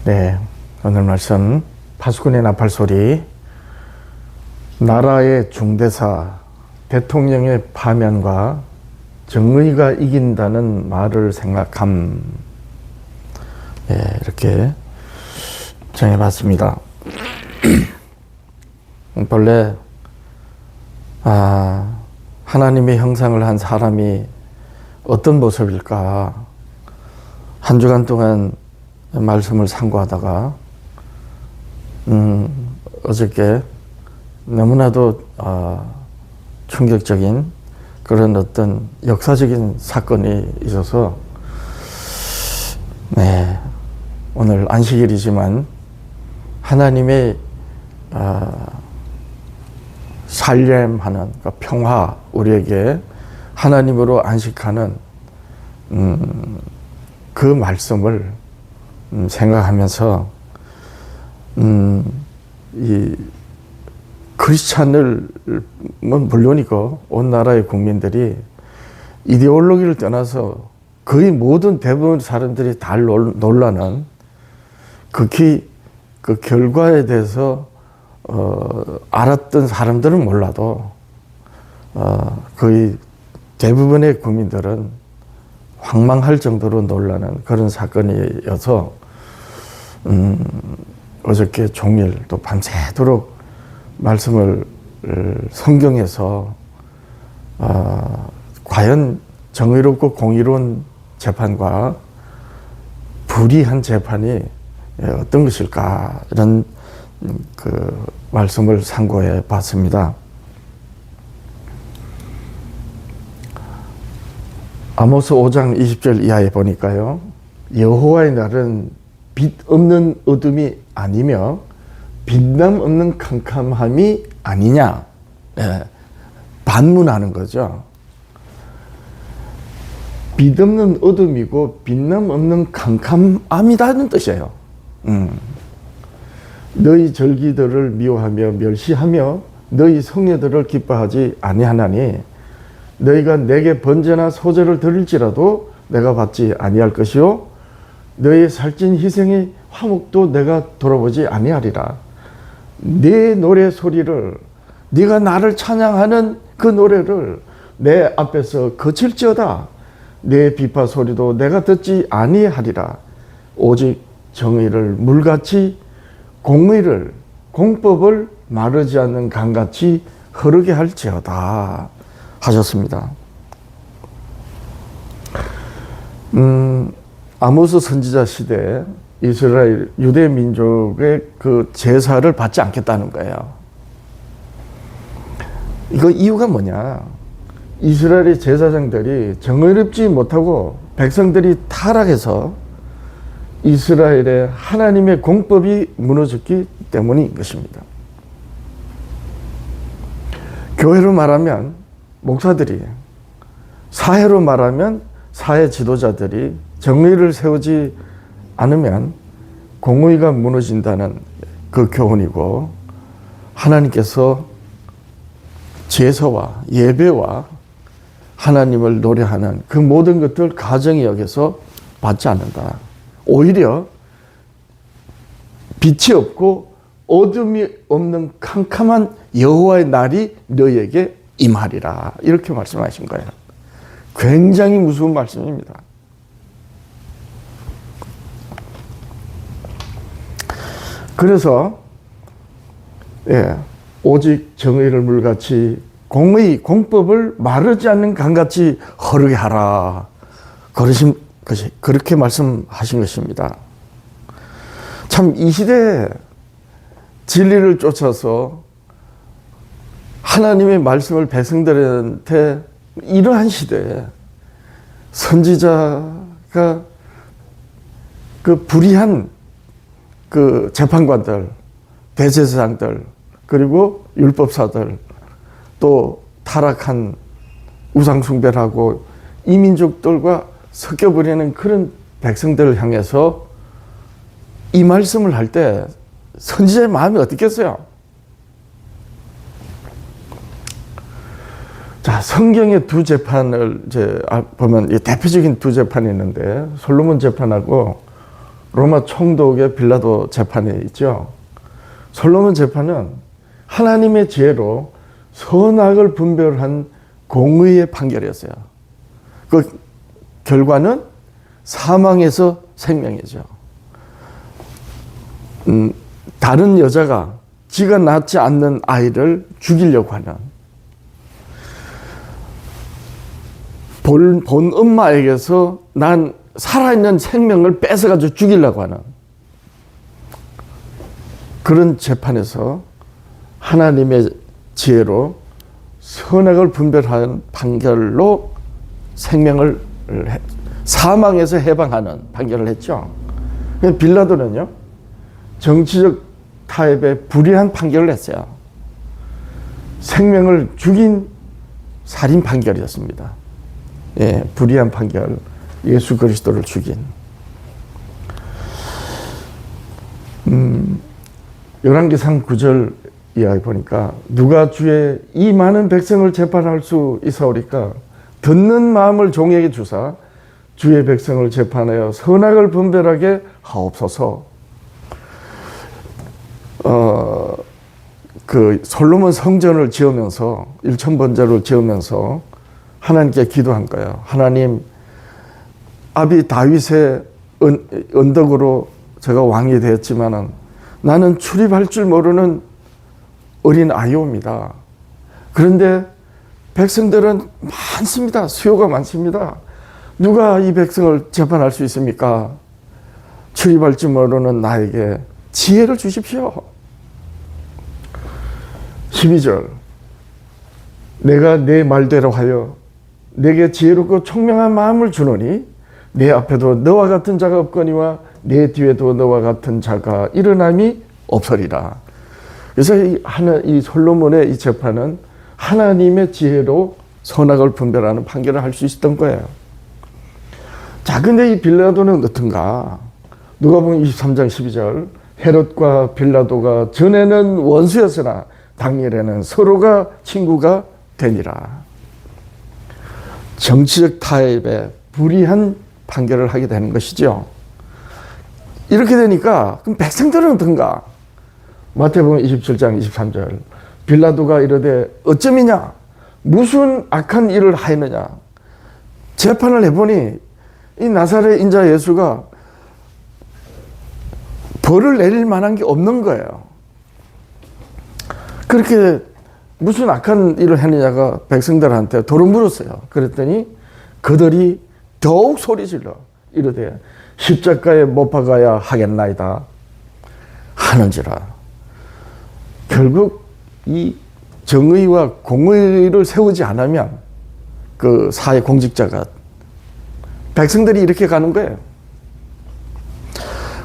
네, 오늘 말씀 파수꾼의 나팔소리. 나라의 중대사, 대통령의 파면과 정의가 이긴다는 말을 생각함. 네, 이렇게 정해봤습니다. 본래 하나님의 형상을 한 사람이 어떤 모습일까? 한 주간 동안 말씀을 상고하다가 어저께 너무나도 충격적인 그런 어떤 역사적인 사건이 있어서 오늘 안식일이지만 하나님의 살렘하는 그러니까 평화, 우리에게 하나님으로 안식하는 그 말씀을 생각하면서 이 크리스찬을 물론이고 온 나라의 국민들이 이데올로기를 떠나서 거의 모든 대부분 사람들이 다 놀라는 극히 그 결과에 대해서 알았던 사람들은 몰라도 거의 대부분의 국민들은 황망할 정도로 놀라는 그런 사건이어서 어저께 종일 또 밤새도록 말씀을 성경에서 과연 정의롭고 공의로운 재판과 불의한 재판이 어떤 것일까 이런 그 말씀을 상고해 봤습니다. 아모스 5장 20절 이하에 보니까요. 여호와의 날은 빛 없는 어둠이 아니며 빛남 없는 캄캄함이 아니냐. 반문하는 거죠. 빛 없는 어둠이고 빛남 없는 캄캄함이라는 뜻이에요. 너희 절기들을 미워하며 멸시하며 너희 성례들을 기뻐하지 아니하나니 너희가 내게 번제나 소제를 드릴지라도 내가 받지 아니할 것이요 너희 살찐 희생의 화목도 내가 돌아보지 아니하리라. 네 노래 소리를 네가 나를 찬양하는 그 노래를 내 앞에서 거칠지어다. 내 비파 소리도 내가 듣지 아니하리라. 오직 정의를 물같이 공의를 공법을 마르지 않는 강같이 흐르게 할지어다 하셨습니다. 아모스 선지자 시대에 이스라엘 유대 민족의 그 제사를 받지 않겠다는 거예요. 이거 이유가 뭐냐? 이스라엘의 제사장들이 정의롭지 못하고 백성들이 타락해서 이스라엘의 하나님의 공법이 무너졌기 때문인 것입니다. 교회로 말하면 목사들이, 사회로 말하면 사회 지도자들이 정의를 세우지 않으면 공의가 무너진다는 그 교훈이고, 하나님께서 제사와 예배와 하나님을 노래하는 그 모든 것들 가정의 역에서 받지 않는다. 오히려 빛이 없고 어둠이 없는 캄캄한 여호와의 날이 너희에게 임하리라. 이렇게 말씀하신 거예요. 굉장히 무서운 말씀입니다. 그래서 오직 정의를 물같이 공의, 공법을 마르지 않는 강같이 흐르게 하라. 그렇게 말씀하신 것입니다. 참 이 시대에 진리를 쫓아서 하나님의 말씀을 백성들한테 이러한 시대에 선지자가 그 불의한 그 재판관들, 대제사장들, 그리고 율법사들, 또 타락한 우상숭배하고 이민족들과 섞여버리는 그런 백성들을 향해서 이 말씀을 할 때 선지자의 마음이 어떻겠어요? 자, 성경의 두 재판을 이제 보면 대표적인 두 재판이 있는데 솔로몬 재판하고 로마 총독의 빌라도 재판에 있죠. 솔로몬 재판은 하나님의 지혜로 선악을 분별한 공의의 판결이었어요. 그 결과는 사망에서 생명이죠. 다른 여자가 지가 낳지 않는 아이를 죽이려고 하는, 본 엄마에게서 난 살아있는 생명을 뺏어가지고 죽이려고 하는 그런 재판에서 하나님의 지혜로 선악을 분별하는 판결로 사망에서 해방하는 판결을 했죠. 빌라도는요, 정치적 타협에 불이한 판결을 했어요. 생명을 죽인 살인 판결이었습니다. 예, 불이한 판결, 예수 그리스도를 죽인. 열왕기상 9절 이하에 보니까 누가 주의 이 많은 백성을 재판할 수 있사오리까? 듣는 마음을 종에게 주사 주의 백성을 재판하여 선악을 분별하게 하옵소서. 그 솔로몬 성전을 지으면서, 일천번제를 지으면서 하나님께 기도한 거예요. 하나님, 아비 다윗의 언덕으로 제가 왕이 되었지만은 나는 출입할 줄 모르는 어린 아이옵니다. 그런데 백성들은 많습니다. 수요가 많습니다. 누가 이 백성을 재판할 수 있습니까? 출입할 줄 모르는 나에게 지혜를 주십시오. 12절, 내가 내 말대로 하여 내게 지혜롭고 총명한 마음을 주노니 내 앞에도 너와 같은 자가 없거니와 내 뒤에도 너와 같은 자가 일어남이 없으리라. 그래서 이 솔로몬의 이 재판은 하나님의 지혜로 선악을 분별하는 판결을 할 수 있었던 거예요. 자, 근데 이 빌라도는 어떤가? 누가복음 23장 12절, 헤롯과 빌라도가 전에는 원수였으나 당일에는 서로가 친구가 되니라. 정치적 타협에 불이한 판결을 하게 되는 것이죠. 이렇게 되니까 그럼 백성들은 어떤가? 마태복음 27장 23절, 빌라도가 이르되 어쩌미냐? 무슨 악한 일을 하였느냐? 재판을 해보니 이 나사렛 인자 예수가 벌을 내릴 만한 게 없는 거예요. 그렇게 무슨 악한 일을 했느냐가 백성들한테 도로 물었어요. 그랬더니 그들이 더욱 소리질러 이르되 십자가에 못 박아야 하겠나이다 하는지라. 결국 이 정의와 공의를 세우지 않으면 그 사회 공직자가, 백성들이 이렇게 가는 거예요.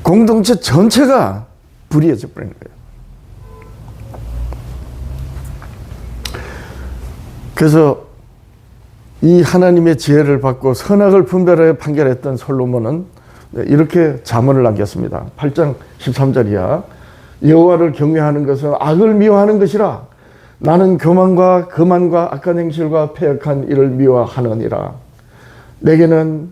공동체 전체가 불의해져 버리는 거예요. 그래서 이 하나님의 지혜를 받고 선악을 분별하여 판결했던 솔로몬은 이렇게 잠언을 남겼습니다. 8장 13절 이하, 여호와를 경외하는 것은 악을 미워하는 것이라. 나는 교만과 거만과 악한 행실과 패역한 일을 미워하느니라. 내게는,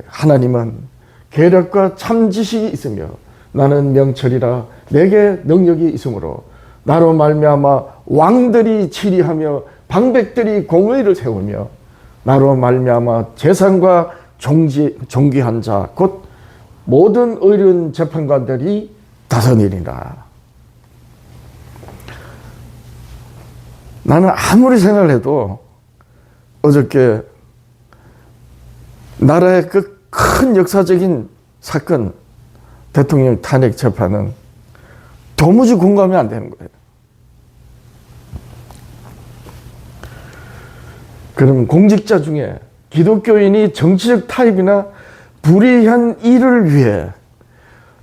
하나님은 계략과 참지식이 있으며 나는 명철이라. 내게 능력이 있으므로 나로 말미암아 왕들이 치리하며 방백들이 공의를 세우며 나로 말미암아 재산과 존귀한 자 곧 모든 의로운 재판관들이 다스리리라. 나는 아무리 생각을 해도 어저께 나라의 그 큰 역사적인 사건, 대통령 탄핵 재판은 도무지 공감이 안 되는 거예요. 그럼 공직자 중에 기독교인이 정치적 타협이나 불의한 일을 위해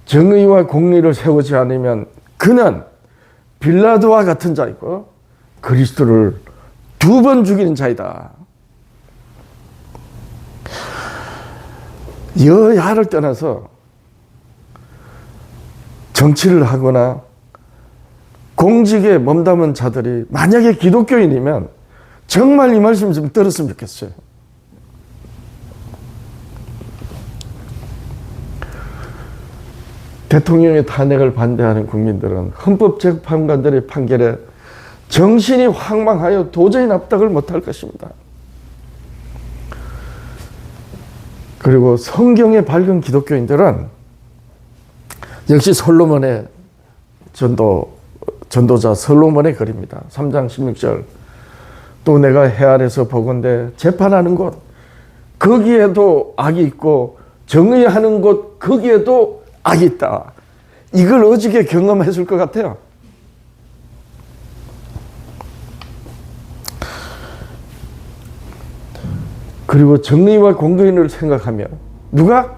정의와 공의를 세우지 않으면 그는 빌라도와 같은 자이고 그리스도를 2번 죽이는 자이다. 여야를 떠나서 정치를 하거나 공직에 몸담은 자들이 만약에 기독교인이면 정말 이 말씀 좀 들었으면 좋겠어요. 대통령의 탄핵을 반대하는 국민들은 헌법재판관들의 판결에 정신이 황망하여 도저히 납득을 못할 것입니다. 그리고 성경에 밝은 기독교인들은 역시 솔로몬의 전도자 솔로몬의 글입니다. 3장 16절. 또 내가 해 아래서 보건대 재판하는 곳 거기에도 악이 있고 정의하는 곳 거기에도 악이 있다. 이걸 어저께 경험했을 것 같아요. 그리고 정의와 공의를 생각하며 누가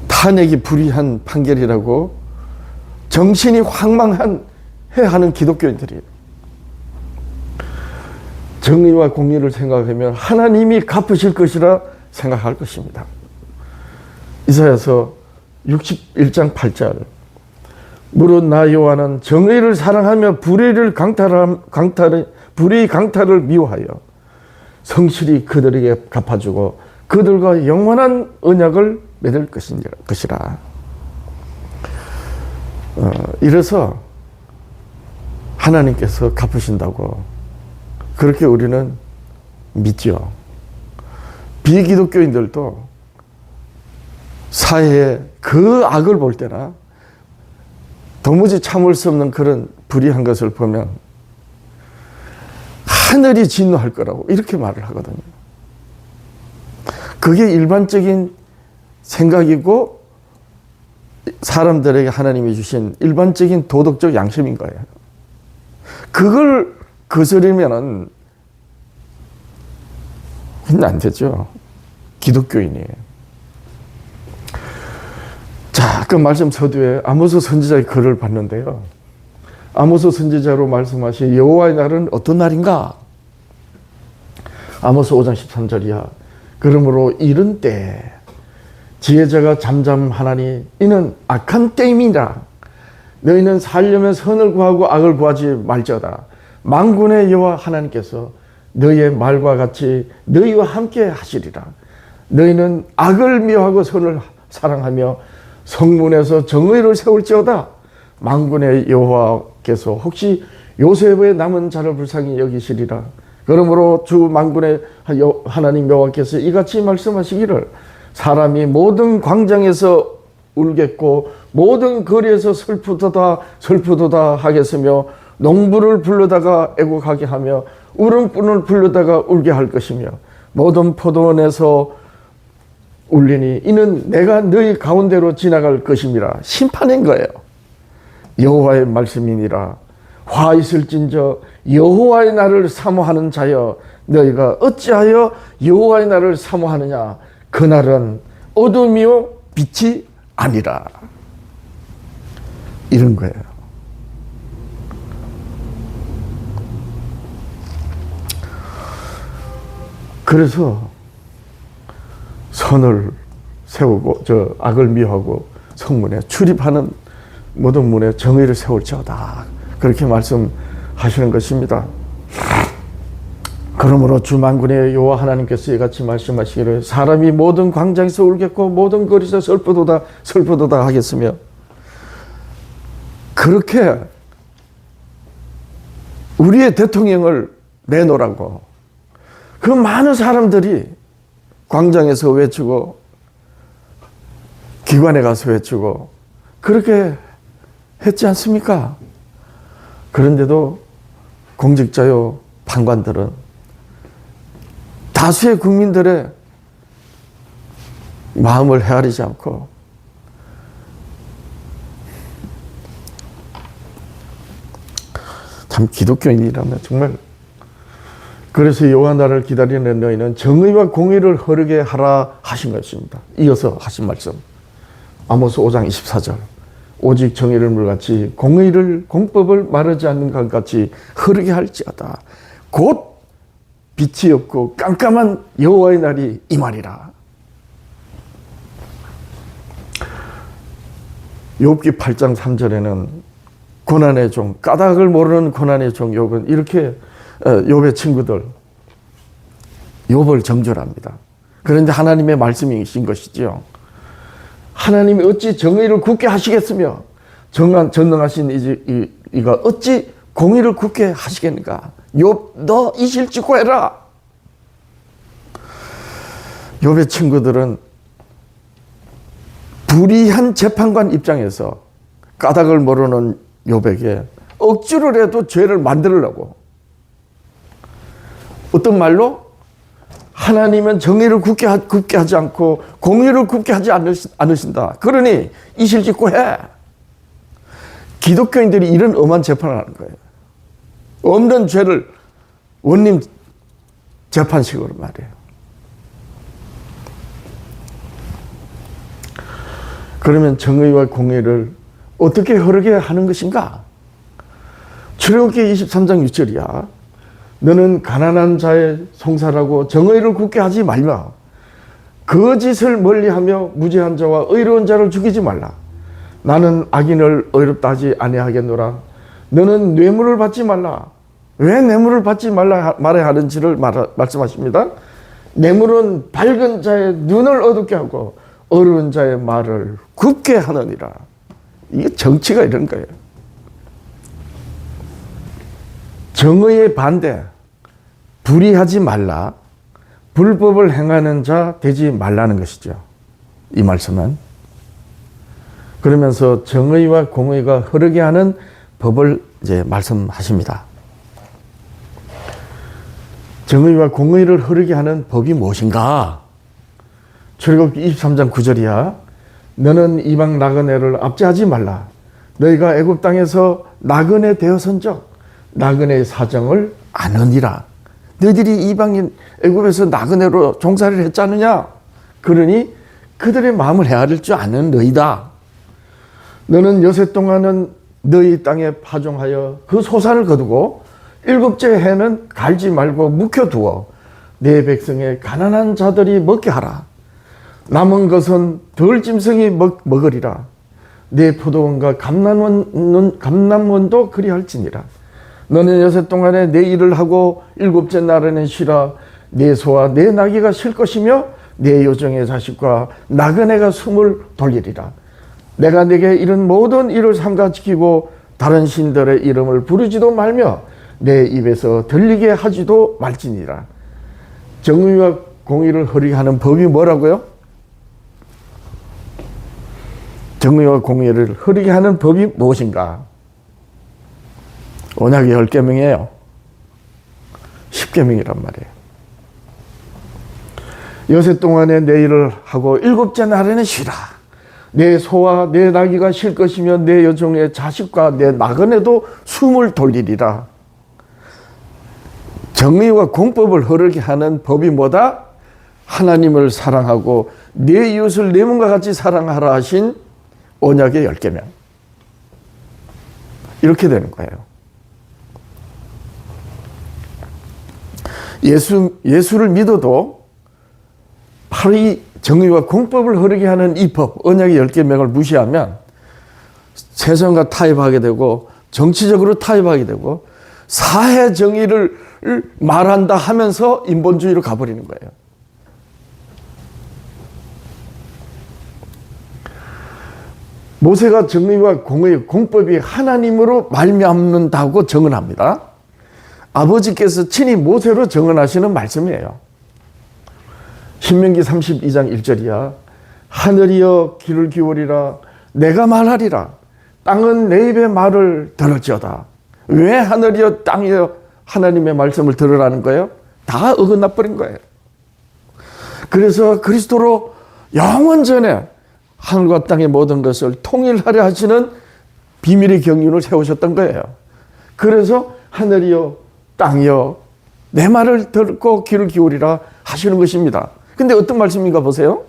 탄핵이 불의한 판결이라고 정신이 황망한 해하는 기독교인들이 정의와 공의를 생각하면 하나님이 갚으실 것이라 생각할 것입니다. 이사야서 61장 8절. 무릇 나 여호와는 정의를 사랑하며 불의의 강탈을 미워하여 성실히 그들에게 갚아주고 그들과 영원한 언약을 맺을 것이라. 이래서 하나님께서 갚으신다고 그렇게 우리는 믿죠. 비기독교인들도 사회에 그 악을 볼 때나 도무지 참을 수 없는 그런 불의한 것을 보면 하늘이 진노할 거라고 이렇게 말을 하거든요. 그게 일반적인 생각이고 사람들에게 하나님이 주신 일반적인 도덕적 양심인 거예요. 그걸 거스르면은 안 되죠. 기독교인이에요. 자, 그 말씀 서두에 아모스 선지자의 글을 봤는데요. 아모스 선지자로 말씀하신 여호와의 날은 어떤 날인가? 아모스 5장 13절이야. 그러므로 이른 때 지혜자가 잠잠하나니 이는 악한 때임이라. 너희는 살려면 선을 구하고 악을 구하지 말지어다. 만군의 여호와 하나님께서 너희의 말과 같이 너희와 함께 하시리라. 너희는 악을 미워하고 선을 사랑하며 성문에서 정의를 세울지어다. 만군의 여호와께서 혹시 요셉의 남은 자를 불쌍히 여기시리라. 그러므로 주 만군의 하나님 여호와께서 이같이 말씀하시기를 사람이 모든 광장에서 울겠고 모든 거리에서 슬프도다 하겠으며 농부를 불러다가 애곡하게 하며 울음꾼을 불러다가 울게 할 것이며 모든 포도원에서 울리니 이는 내가 너희 가운데로 지나갈 것임이라. 심판인 거예요. 여호와의 말씀이니라. 화 있을진저 여호와의 날을 사모하는 자여 너희가 어찌하여 여호와의 날을 사모하느냐. 그날은 어둠이요 빛이 아니라. 이런 거예요. 그래서 선을 세우고 악을 미워하고 성문에 출입하는 모든 문에 정의를 세울지어다. 그렇게 말씀하시는 것입니다. 그러므로 주 만군의 여호와 하나님께서 이같이 말씀하시기를 사람이 모든 광장에서 울겠고 모든 거리에서 슬프도다 하겠으며 그렇게 우리의 대통령을 내놓으라고 그 많은 사람들이 광장에서 외치고 기관에 가서 외치고 그렇게 했지 않습니까? 그런데도 공직자요 판관들은 다수의 국민들의 마음을 헤아리지 않고 참 기독교인이라면 정말. 그래서 여호와 나를 기다리는 너희는 정의와 공의를 흐르게 하라 하신 것입니다. 이어서 하신 말씀 아모스 5장 24절. 오직 정의를 물같이 공법을 마르지 않는 것 같이 흐르게 할지어다. 곧 빛이 없고 깜깜한 여호와의 날이 임하리라. 욥기 8장 3절에는 고난의 종, 까닭을 모르는 고난의 종 욥은 이렇게 욥의 친구들 욥을 정죄합니다. 그런데 하나님의 말씀이신 것이지요. 하나님이 어찌 정의를 굳게 하시겠으며 전능하신 이가 어찌 공의를 굳게 하시겠는가. 욥 너 이실직고 해라. 욥의 친구들은 불의한 재판관 입장에서 까닭을 모르는 욥에게 억지로라도 죄를 만들려고 어떤 말로 하나님은 정의를 굳게 하지 않고 공의를 굳게 하지 않으신다. 그러니 이실직고 해. 기독교인들이 이런 엄한 재판을 하는 거예요. 없는 죄를 원님 재판식으로 말해요. 그러면 정의와 공의를 어떻게 흐르게 하는 것인가? 출애굽기 23장 6절이야. 너는 가난한 자의 송사라고 정의를 굳게 하지 말라. 거짓을 멀리하며 무죄한 자와 의로운 자를 죽이지 말라. 나는 악인을 의롭다 하지 아니하겠노라. 너는 뇌물을 받지 말라. 왜 뇌물을 받지 말라 말해야 하는지를 말씀하십니다. 뇌물은 밝은 자의 눈을 어둡게 하고 어려운 자의 말을 굽게 하느니라. 이게 정치가 이런 거예요. 정의의 반대, 불의하지 말라. 불법을 행하는 자 되지 말라는 것이죠. 이 말씀은. 그러면서 정의와 공의가 흐르게 하는 법을 이제 말씀하십니다. 정의와 공의를 흐르게 하는 법이 무엇인가? 출애굽기 23장 9절이야. 너는 이방 나그네를 압제하지 말라. 너희가 애굽 땅에서 나그네 되어선적 나그네의 사정을 아느니라. 너희들이 이방인 애굽에서 나그네로 종살이를 했지 않느냐? 그러니 그들의 마음을 헤아릴 줄 아는 너희다. 너는 여세 동안은 너희 땅에 파종하여 그 소산을 거두고 일곱째 해는 갈지 말고 묵혀두어 내 백성의 가난한 자들이 먹게 하라. 남은 것은 덜 짐승이 먹으리라. 내 포도원과 감람원도 그리할지니라. 너는 여세 동안에 내 일을 하고 일곱째 날에는 쉬라. 내 소와 내 나귀가 쉴 것이며 내 요정의 자식과 나그네가 숨을 돌리리라. 내가 내게 이런 모든 일을 삼가 지키고 다른 신들의 이름을 부르지도 말며 내 입에서 들리게 하지도 말지니라. 정의와 공의를 흐리게 하는 법이 뭐라고요? 정의와 공의를 흐리게 하는 법이 무엇인가? 언약의 10계명이에요. 10계명이란 말이에요. 여세 동안에 내 일을 하고 일곱째 날에는 쉬라. 내 소와 내 나귀가 쉴 것이며 내 여종의 자식과 내 나그네도 숨을 돌리리라. 정의와 공법을 흐르게 하는 법이 뭐다? 하나님을 사랑하고 내 이웃을 내 몸과 같이 사랑하라 하신 언약의 10계명. 이렇게 되는 거예요. 예수를 믿어도 바로 이 정의와 공법을 흐르게 하는 이 법, 언약의 10계명을 무시하면 세상과 타협하게 되고 정치적으로 타협하게 되고 사회 정의를 말한다 하면서 인본주의로 가버리는 거예요. 모세가 정의와 공의, 공법이 하나님으로 말미암는다고 정언합니다. 아버지께서 친히 모세로 정언하시는 말씀이에요. 신명기 32장 1절이야. 하늘이여 귀를 기울이라. 내가 말하리라. 땅은 내 입의 말을 들을지어다. 왜 하늘이여 땅이여 하나님의 말씀을 들으라는 거예요? 다 어긋나 버린 거예요. 그래서 그리스도로 영원전에 하늘과 땅의 모든 것을 통일하려 하시는 비밀의 경륜을 세우셨던 거예요. 그래서 하늘이여 땅이여 내 말을 듣고 귀를 기울이라 하시는 것입니다. 근데 어떤 말씀인가 보세요.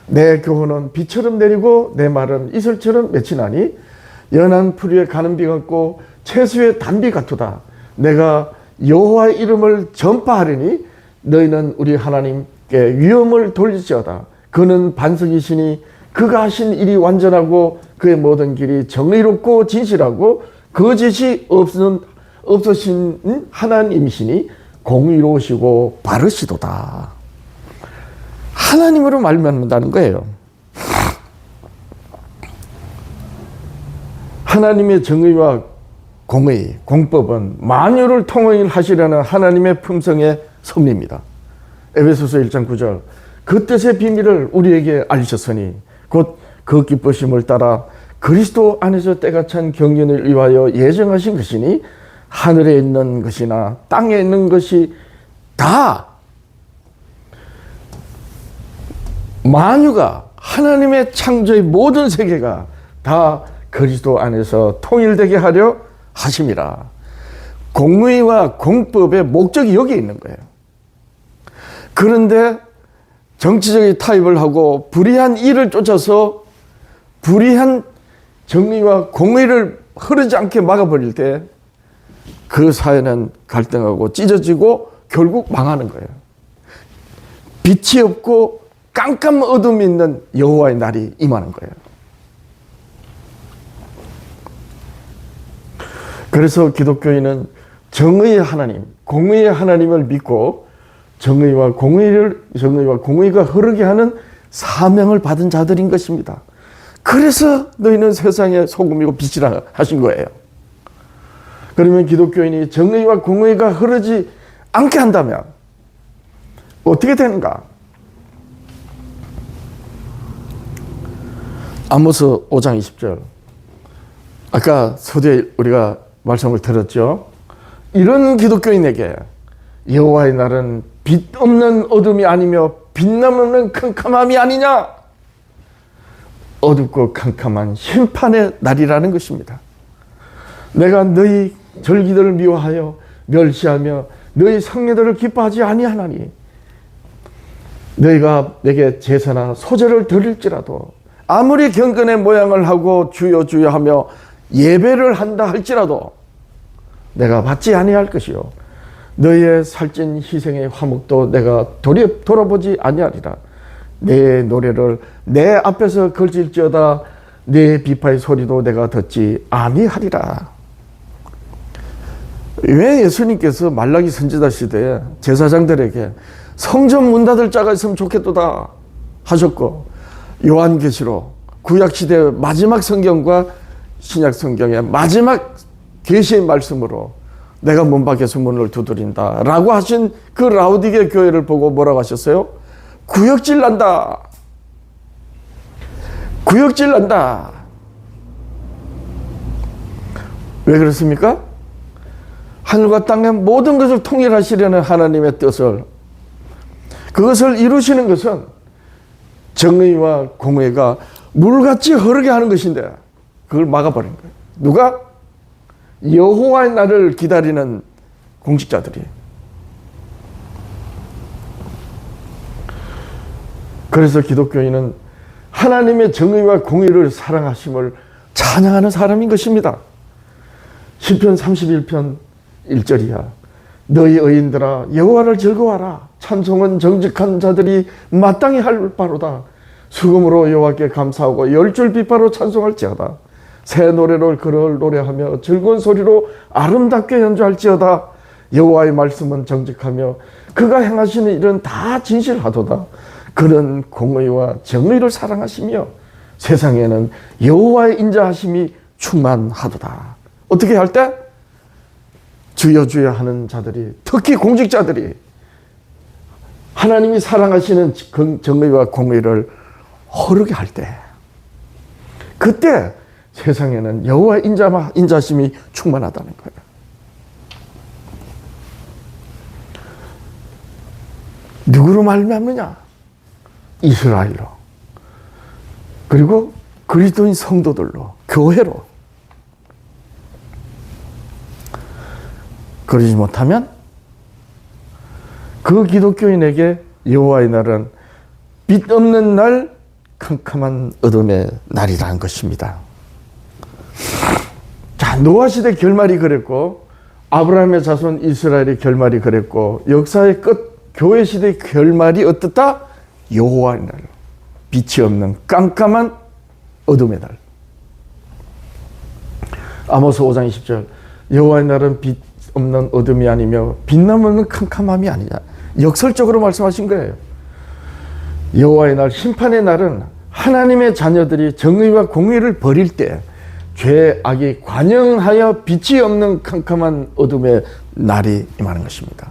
내 교훈은 비처럼 내리고 내 말은 이슬처럼 맺히나니 연한 풀 위에 가는 비 같고 채수의 단비 같도다. 내가 여호와의 이름을 전파하리니 너희는 우리 하나님께 위엄을 돌릴지어다. 그는 반석이시니 그가 하신 일이 완전하고 그의 모든 길이 정의롭고 진실하고 거짓이 없으신 하나님이시니 공의로우시고 바르시도다. 하나님으로 말미암는다는 거예요. 하나님의 정의와 공의, 공법은 만유를 통일하시려는 하나님의 품성의 섭리입니다. 에베소서 1장 9절. 그 뜻의 비밀을 우리에게 알리셨으니 곧 그 기쁘심을 따라 그리스도 안에서 때가 찬 경륜을 위하여 예정하신 것이니 하늘에 있는 것이나 땅에 있는 것이 다 만유가 하나님의 창조의 모든 세계가 다 그리스도 안에서 통일되게 하려 하심이라. 공의와 공법의 목적이 여기 있는 거예요. 그런데 정치적인 타협을 하고 불의한 일을 쫓아서 불의한 정의와 공의를 흐르지 않게 막아버릴 때 그 사회는 갈등하고 찢어지고 결국 망하는 거예요. 빛이 없고 깜깜 어둠이 있는 여호와의 날이 임하는 거예요. 그래서 기독교인은 정의의 하나님, 공의의 하나님을 믿고 정의와 공의가 흐르게 하는 사명을 받은 자들인 것입니다. 그래서 너희는 세상의 소금이고 빛이라 하신 거예요. 그러면 기독교인이 정의와 공의가 흐르지 않게 한다면 어떻게 되는가? 아모스 5장 20절. 아까 서두에 우리가 말씀을 들었죠. 이런 기독교인에게 여호와의 날은 빛 없는 어둠이 아니며 빛나는 캄캄함이 아니냐? 어둡고 캄캄한 심판의 날이라는 것입니다. 내가 너희 절기들을 미워하여 멸시하며 너희 성례들을 기뻐하지 아니하나니 너희가 내게 제사나 소제를 드릴지라도 아무리 경건의 모양을 하고 주여 주여 하며 예배를 한다 할지라도 내가 받지 아니할 것이요 너희의 살찐 희생의 화목도 내가 돌아보지 아니하리라. 내 노래를 내 앞에서 걸칠지어다 내 비파의 소리도 내가 듣지 아니하리라. 왜 예수님께서 말라기 선지자 시대에 제사장들에게 성전 문 닫을 자가 있으면 좋겠도다 하셨고, 요한계시록 구약시대 마지막 성경과 신약 성경의 마지막 계시의 말씀으로 내가 문 밖에서 문을 두드린다 라고 하신 그 라오디게 교회를 보고 뭐라고 하셨어요? 구역질 난다. 구역질 난다. 왜 그렇습니까? 하늘과 땅의 모든 것을 통일하시려는 하나님의 뜻을, 그것을 이루시는 것은 정의와 공의가 물같이 흐르게 하는 것인데 그걸 막아버린 거예요. 누가? 여호와의 날을 기다리는 공직자들이. 그래서 기독교인은 하나님의 정의와 공의를 사랑하심을 찬양하는 사람인 것입니다. 시편 31편 1절이야. 너희 의인들아 여호와를 즐거워하라. 찬송은 정직한 자들이 마땅히 할 바로다. 수금으로 여호와께 감사하고 열줄 비파로 찬송할지어다. 새 노래로 그를 노래하며 즐거운 소리로 아름답게 연주할지어다. 여호와의 말씀은 정직하며 그가 행하시는 일은 다 진실하도다. 그는 공의와 정의를 사랑하시며 세상에는 여호와의 인자하심이 충만하도다. 어떻게 할 때? 주여 주여 하는 자들이, 특히 공직자들이 하나님이 사랑하시는 정의와 공의를 흐르게 할 때, 그때 세상에는 여호와의 인자심이 충만하다는 거예요. 누구로 말미암느냐? 이스라엘로, 그리고 그리스도인 성도들로, 교회로. 그러지 못하면 그 기독교인에게 여호와의 날은 빛 없는 날, 캄캄한 어둠의 날이라는 것입니다. 자, 노아 시대 결말이 그랬고, 아브라함의 자손 이스라엘의 결말이 그랬고, 역사의 끝 교회 시대의 결말이 어떻다? 여호와의 날, 빛이 없는 깜깜한 어둠의 날. 아모스 5장 20절. 여호와의 날은 빛 없는 어둠이 아니며 빛나는 캄캄함이 아니냐. 역설적으로 말씀하신 거예요. 여호와의 날, 심판의 날은 하나님의 자녀들이 정의와 공의를 버릴 때 죄악이 관영하여 빛이 없는 캄캄한 어둠의 날이 임하는 것입니다.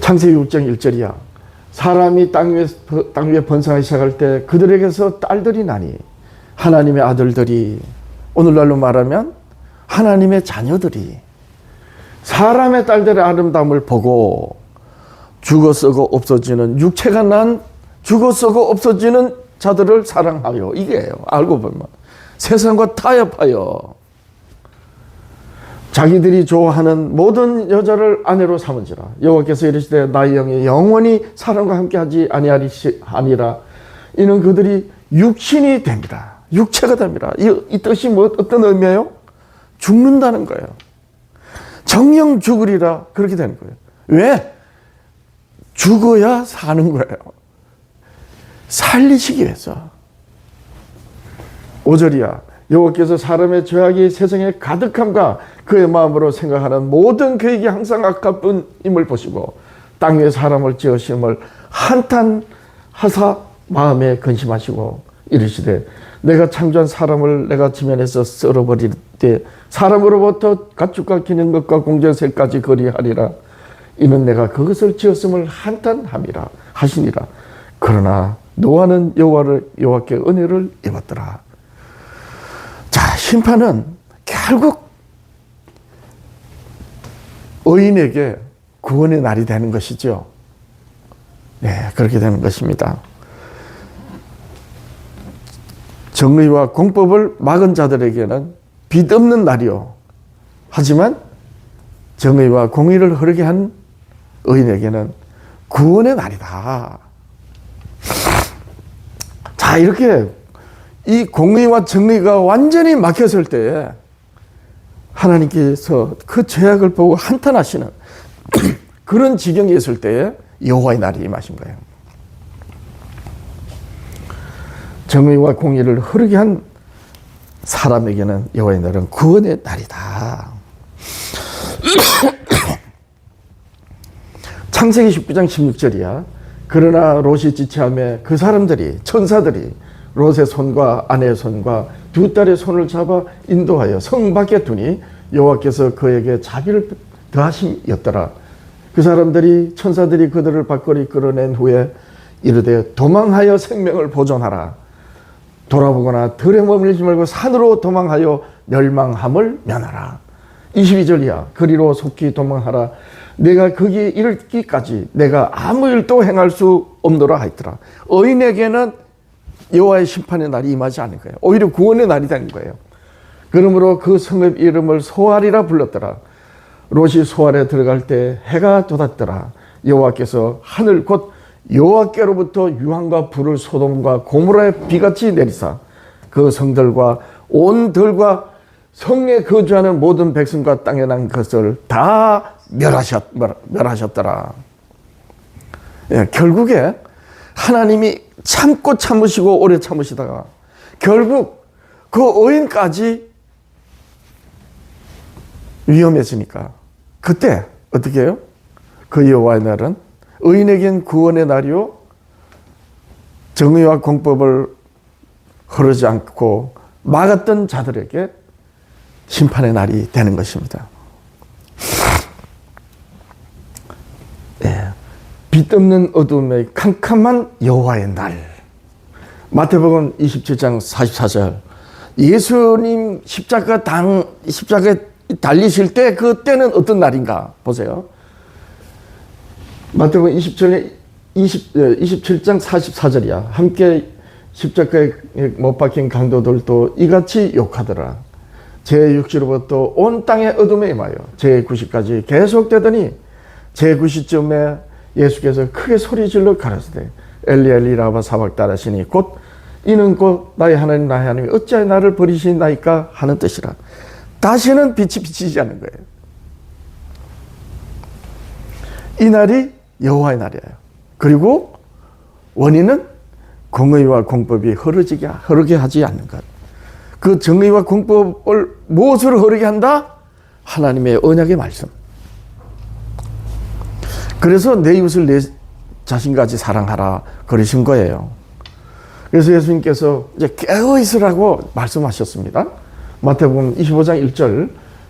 창세기 6장 1절이야. 사람이 땅 위에 번성하기 시작할 때 그들에게서 딸들이 나니 하나님의 아들들이, 오늘날로 말하면 하나님의 자녀들이 사람의 딸들의 아름다움을 보고 죽어 썩어 없어지는, 육체가 난 죽어 썩어 없어지는 자들을 사랑하여, 이게요. 알고 보면 세상과 타협하여 자기들이 좋아하는 모든 여자를 아내로 삼은지라. 여호와께서 이르시되 나의 영이 영원히 사람과 함께하지 아니하리라. 이는 그들이 육신이 됩니다. 육체가 됩니다. 이 뜻이 어떤 의미예요? 죽는다는 거예요. 정령 죽으리라, 그렇게 되는 거예요. 왜? 죽어야 사는 거예요. 살리시기 위해서. 5절이야. 여호와께서 사람의 죄악이 세상에 가득함과 그의 마음으로 생각하는 모든 그에게 항상 악할 뿐임을 보시고 땅 위에 사람을 지으심을 한탄하사 마음에 근심하시고 이르시되 내가 창조한 사람을 내가 지면에서 썰어버릴 때 사람으로부터 가축과 기는 것과 공전새까지 거리하리라. 이는 내가 그것을 지었음을 한탄함이라 하시니라. 그러나 노아는 여호와께 은혜를 입었더라. 자, 심판은 결국 의인에게 구원의 날이 되는 것이죠. 네, 그렇게 되는 것입니다. 정의와 공법을 막은 자들에게는 빛 없는 날이요. 하지만 정의와 공의를 흐르게 한 의인에게는 구원의 날이다. 자, 이렇게 이 공의와 정의가 완전히 막혔을 때에 하나님께서 그 죄악을 보고 한탄하시는 그런 지경에 있을 때에 여호와의 날이 임하신 거예요. 정의와 공의를 흐르게 한 사람에게는 여호와의 날은 구원의 날이다. 창세기 19장 16절이야. 그러나 롯이 지체하며 그 사람들이, 천사들이 롯의 손과 아내의 손과 두 딸의 손을 잡아 인도하여 성 밖에 두니 여호와께서 그에게 자비를 더하심이었더라. 그 사람들이, 천사들이 그들을 밖으로 끌어낸 후에 이르되 도망하여 생명을 보존하라. 돌아보거나 들에 머물지 말고 산으로 도망하여 멸망함을 면하라. 22절이야. 그리로 속히 도망하라. 내가 거기에 이르기까지 내가 아무 일도 행할 수 없노라 하였더라. 의인에게는 여호와의 심판의 날이 임하지 않은 거예요. 오히려 구원의 날이 된 거예요. 그러므로 그 성읍 이름을 소알이라 불렀더라. 롯이 소알에 들어갈 때 해가 돋았더라. 여호와께서 하늘 곧 여호와께로부터 유황과 불을 소돔과 고모라의 비같이 내리사 그 성들과 온 들과 성에 거주하는 모든 백성과 땅에 난 것을 다 멸하셨더라. 예, 결국에 하나님이 참고 참으시고 오래 참으시다가 결국 그 의인까지 위험해지니까 그때 어떻게 해요? 그 여호와의 날은 의인에겐 구원의 날이요 정의와 공법을 흐르지 않고 막았던 자들에게 심판의 날이 되는 것입니다. 네. 빛 없는 어둠의 캄캄한 여호와의 날. 마태복음 27장 44절. 예수님 십자가에 달리실 때 그때는 어떤 날인가 보세요. 마태복음 27장 44절이야. 함께 십자가에 못 박힌 강도들도 이같이 욕하더라. 제6시로부터 온 땅의 어둠에 임하여 제9시까지 계속되더니 제9시쯤에 예수께서 크게 소리질러 가라사대 엘리 엘리 라마 사박다라시니 곧 이는 곧 나의 하나님 나의 하나님이 어찌하여 나를 버리시나이까 하는 뜻이라. 다시는 빛이 비치지 않는 거예요. 이 날이 여호와의 날이에요. 그리고 원인은 공의와 공법이 흐르게 하지 않는 것. 그 정의와 공법을 무엇으로 흐르게 한다? 하나님의 언약의 말씀. 그래서 내 이웃을 내 자신같이 사랑하라 그러신 거예요. 그래서 예수님께서 이제 깨어 있으라고 말씀하셨습니다. 마태복음 25장 1절,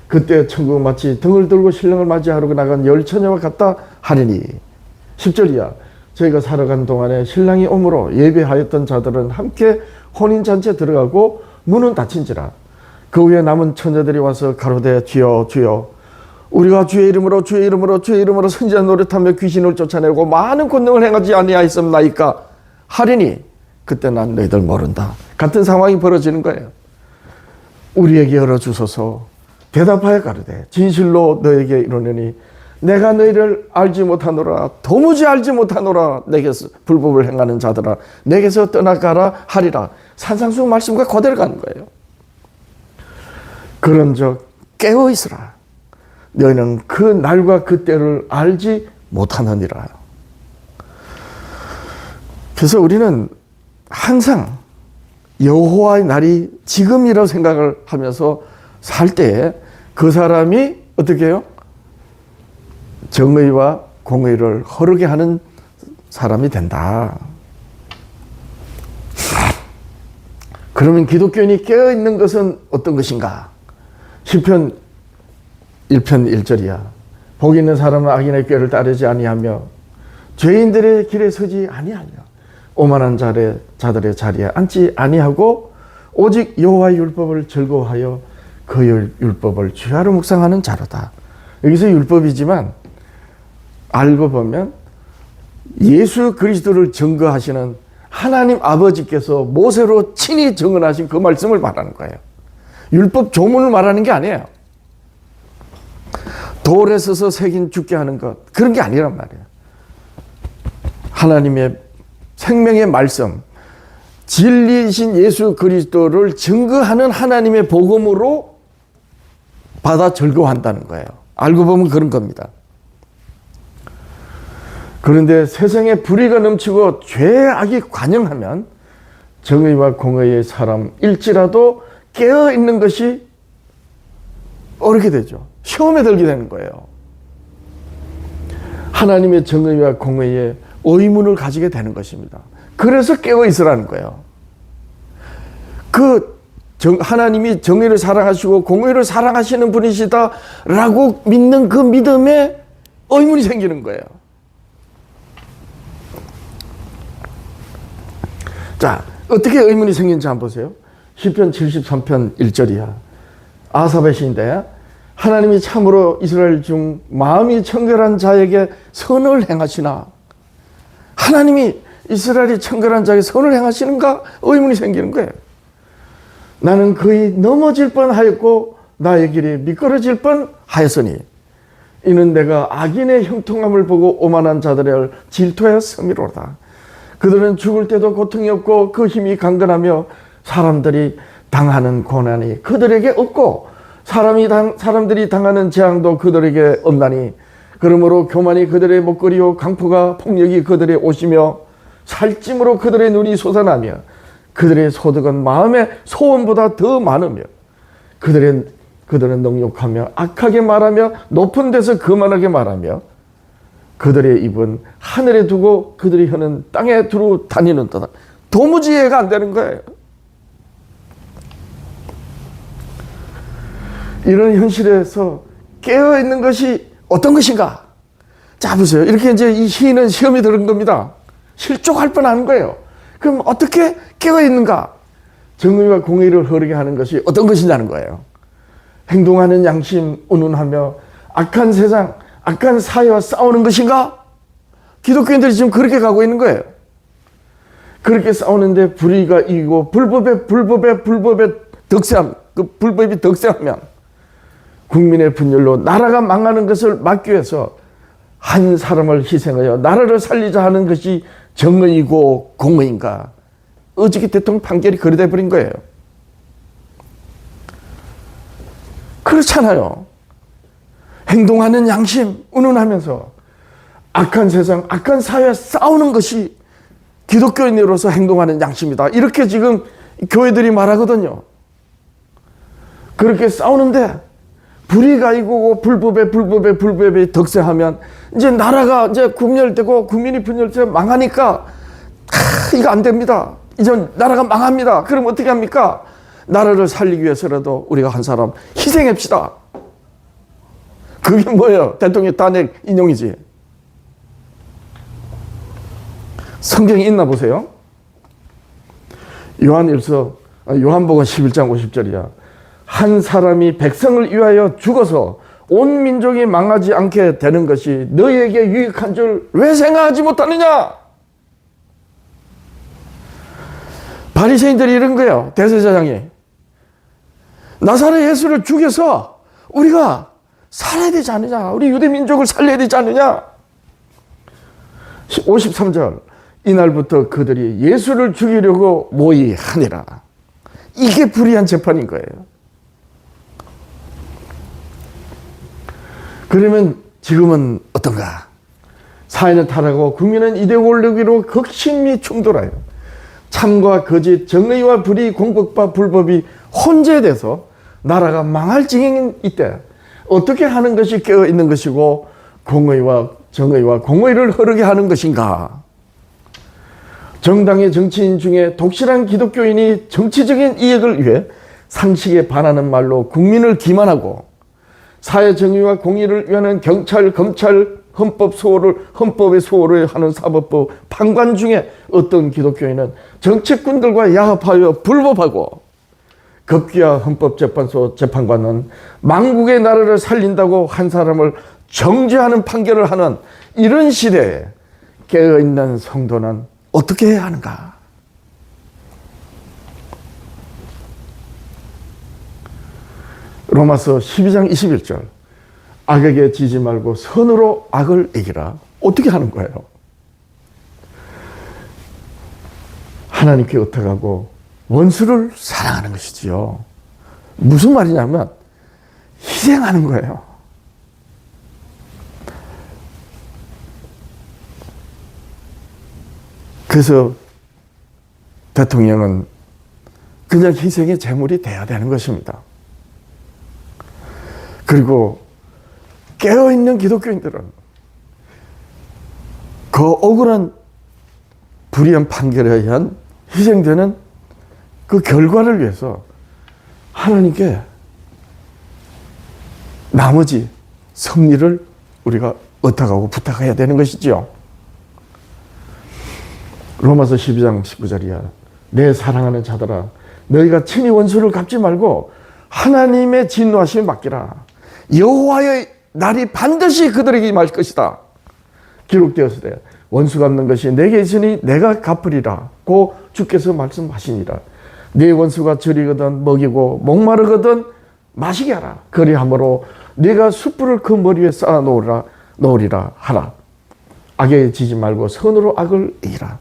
그때 천국 마치 등을 들고 신랑을 맞이하러 나간 열 처녀와 같다 하리니. 10절이야. 저희가 살아간 동안에 신랑이 오므로 예배하였던 자들은 함께 혼인잔치에 들어가고 문은 닫힌지라. 그 후에 남은 처녀들이 와서 가로되 주여 주여 우리가 주의 이름으로 주의 이름으로 주의 이름으로 선지자 노릇하며 귀신을 쫓아내고 많은 권능을 행하지 아니하였음나이까 하리니. 그때 난 너희들 모른다. 같은 상황이 벌어지는 거예요. 우리에게 열어주소서. 대답하여 가로되 진실로 너에게 이르노니 내가 너희를 알지 못하노라. 도무지 알지 못하노라. 내게서 불법을 행하는 자들아 내게서 떠나가라 하리라. 산상수훈 말씀과 그대로 가는 거예요. 그런즉 깨어 있으라. 너희는 그 날과 그 때를 알지 못하느니라. 그래서 우리는 항상 여호와의 날이 지금이라고 생각을 하면서 살 때에 그 사람이 어떻게 해요? 정의와 공의를 허르게 하는 사람이 된다. 그러면 기독교인이 깨어있는 것은 어떤 것인가? 시편 1편 1절이야. 복 있는 사람은 악인의 꾀를 따르지 아니하며 죄인들의 길에 서지 아니하며 오만한 자들의 자리에 앉지 아니하고 오직 여호와의 율법을 즐거워하여 그 율법을 주야로 묵상하는 자로다. 여기서 율법이지만 알고 보면 예수 그리스도를 증거하시는 하나님 아버지께서 모세로 친히 증언하신 그 말씀을 말하는 거예요. 율법 조문을 말하는 게 아니에요. 돌에 서서 새긴 죽게 하는 것, 그런 게 아니란 말이에요. 하나님의 생명의 말씀, 진리이신 예수 그리스도를 증거하는 하나님의 복음으로 받아 즐거워한다는 거예요. 알고 보면 그런 겁니다. 그런데 세상에 불의가 넘치고 죄악이 관영하면 정의와 공의의 사람일지라도 깨어있는 것이 어렵게 되죠. 시험에 들게 되는 거예요. 하나님의 정의와 공의에 의문을 가지게 되는 것입니다. 그래서 깨어있으라는 거예요. 하나님이 정의를 사랑하시고 공의를 사랑하시는 분이시다라고 믿는 그 믿음에 의문이 생기는 거예요. 자, 어떻게 의문이 생긴지 한번 보세요. 시편 73편 1절이야. 아삽의 시인데 하나님이 참으로 이스라엘 중 마음이 청결한 자에게 선을 행하시나. 하나님이 이스라엘이 청결한 자에게 선을 행하시는가? 의문이 생기는 거예요. 나는 거의 넘어질 뻔하였고 나의 길이 미끄러질 뻔하였으니 이는 내가 악인의 형통함을 보고 오만한 자들을 질투하였음이로다. 그들은 죽을 때도 고통이 없고 그 힘이 강건하며 사람들이 당하는 고난이 그들에게 없고 사람들이 당하는 재앙도 그들에게 없나니 그러므로 교만이 그들의 목걸이요 강포가 폭력이 그들의 옷이며 살찜으로 그들의 눈이 솟아나며 그들의 소득은 마음의 소원보다 더 많으며 그들은 능욕하며 악하게 말하며 높은 데서 거만하게 말하며 그들의 입은 하늘에 두고 그들의 혀는 땅에 두루 다니는도다. 도무지 이해가 안 되는 거예요. 이런 현실에서 깨어있는 것이 어떤 것인가? 자, 보세요. 이렇게 이제 이 시인은 시험이 들은 겁니다. 실족할 뻔하는 거예요. 그럼 어떻게 깨어있는가? 정의와 공의를 흐르게 하는 것이 어떤 것이냐는 거예요. 행동하는 양심 운운하며 악한 세상, 악한 사회와 싸우는 것인가? 기독교인들이 지금 그렇게 가고 있는 거예요. 그렇게 싸우는데 불의가 이기고 불법의 덕세함, 그 불법이 덕세하면 국민의 분열로 나라가 망하는 것을 막기 위해서 한 사람을 희생하여 나라를 살리자 하는 것이 정의이고 공의인가? 어저께 대통령 판결이 그리 돼버린 거예요. 그렇잖아요. 행동하는 양심 운운하면서 악한 세상, 악한 사회와 싸우는 것이 기독교인으로서 행동하는 양심이다. 이렇게 지금 교회들이 말하거든요. 그렇게 싸우는데 불의가 이기고 불법에 덕세하면 이제 나라가 이제 분열되고 국민이 분열되고 망하니까 이거 안 됩니다. 이제 나라가 망합니다. 그럼 어떻게 합니까? 나라를 살리기 위해서라도 우리가 한 사람 희생합시다. 그게 뭐예요? 대통령 탄핵 인용이지. 성경에 있나 보세요. 요한복음 11장 50절이야. 한 사람이 백성을 위하여 죽어서 온 민족이 망하지 않게 되는 것이 너희에게 유익한 줄 왜 생각하지 못하느냐? 바리새인들이 이런 거예요. 대제사장이. 나사렛 예수를 죽여서 우리가 살아야 되지 않느냐? 우리 유대 민족을 살려야 되지 않느냐? 53절. 이날부터 그들이 예수를 죽이려고 모의하니라. 이게 불의한 재판인 거예요. 그러면 지금은 어떤가? 사회는 타락하고 국민은 이데올로기로 극심히 충돌하여 참과 거짓, 정의와 불의, 공법과 불법이 혼재돼서 나라가 망할 지경인 이때 어떻게 하는 것이 깨어있는 것이고 공의와 정의와 공의를 흐르게 하는 것인가? 정당의 정치인 중에 독실한 기독교인이 정치적인 이익을 위해 상식에 반하는 말로 국민을 기만하고 사회 정의와 공의를 위하는 경찰, 검찰, 헌법의 수호를 하는 사법부 판관 중에 어떤 기독교인은 정치꾼들과 야합하여 불법하고 급기야 헌법재판소 재판관은 망국의 나라를 살린다고 한 사람을 정죄하는 판결을 하는 이런 시대에 깨어있는 성도는 어떻게 해야 하는가? 로마서 12장 21절. 악에게 지지 말고 선으로 악을 이기라. 어떻게 하는 거예요? 하나님께 의탁하고 원수를 사랑하는 것이지요. 무슨 말이냐면 희생하는 거예요. 그래서 대통령은 그냥 희생의 제물이 돼야 되는 것입니다. 그리고 깨어있는 기독교인들은 그 억울한 불의한 판결에 의한 희생되는 그 결과를 위해서 하나님께 나머지 섭리를 우리가 의탁하고 부탁해야 되는 것이지요. 로마서 12장 19절이야. 내 사랑하는 자들아, 너희가 친히 원수를 갚지 말고 하나님의 진노하심에 맡기라. 여호와의 날이 반드시 그들에게 임할 것이다. 기록되었으되 원수 갚는 것이 내게 있으니 내가 갚으리라 고 주께서 말씀하시니라. 네 원수가 저리거든 먹이고 목마르거든 마시게 하라. 그리함으로 네가 숯불을 그 머리 위에 쌓아 놓으리라 하라. 악에 지지 말고 선으로 악을 이기라.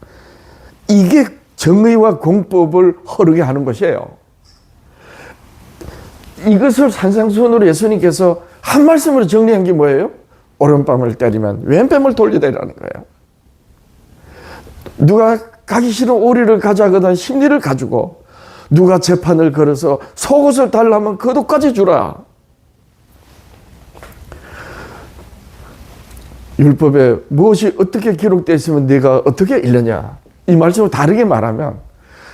이게 정의와 공법을 흐르게 하는 것이에요. 이것을 산상수훈으로 예수님께서 한 말씀으로 정리한 게 뭐예요? 오른뺨을 때리면 왼뺨을 돌려대라는 거예요. 누가 가기 싫은 오리를 가져가든 심리를 가지고 누가 재판을 걸어서 속옷을 달라면 그 돈까지 주라. 율법에 무엇이 어떻게 기록되어 있으면 네가 어떻게 읽느냐. 이 말씀을 다르게 말하면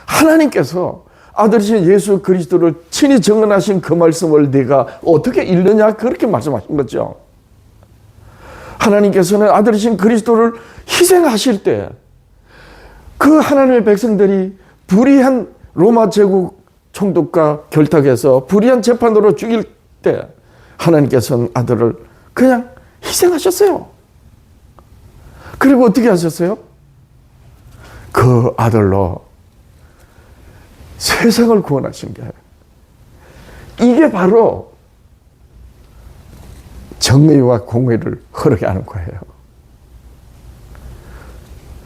하나님께서 아들이신 예수 그리스도를 친히 증언하신 그 말씀을 네가 어떻게 읽느냐 그렇게 말씀하신 거죠. 하나님께서는 아들이신 그리스도를 희생하실 때 그 하나님의 백성들이 불의한 로마 제국 총독과 결탁해서 불의한 재판으로 죽일 때 하나님께서는 아들을 그냥 희생하셨어요. 그리고 어떻게 하셨어요? 그 아들로 세상을 구원하신 거예요. 이게 바로 정의와 공의를 흐르게 하는 거예요.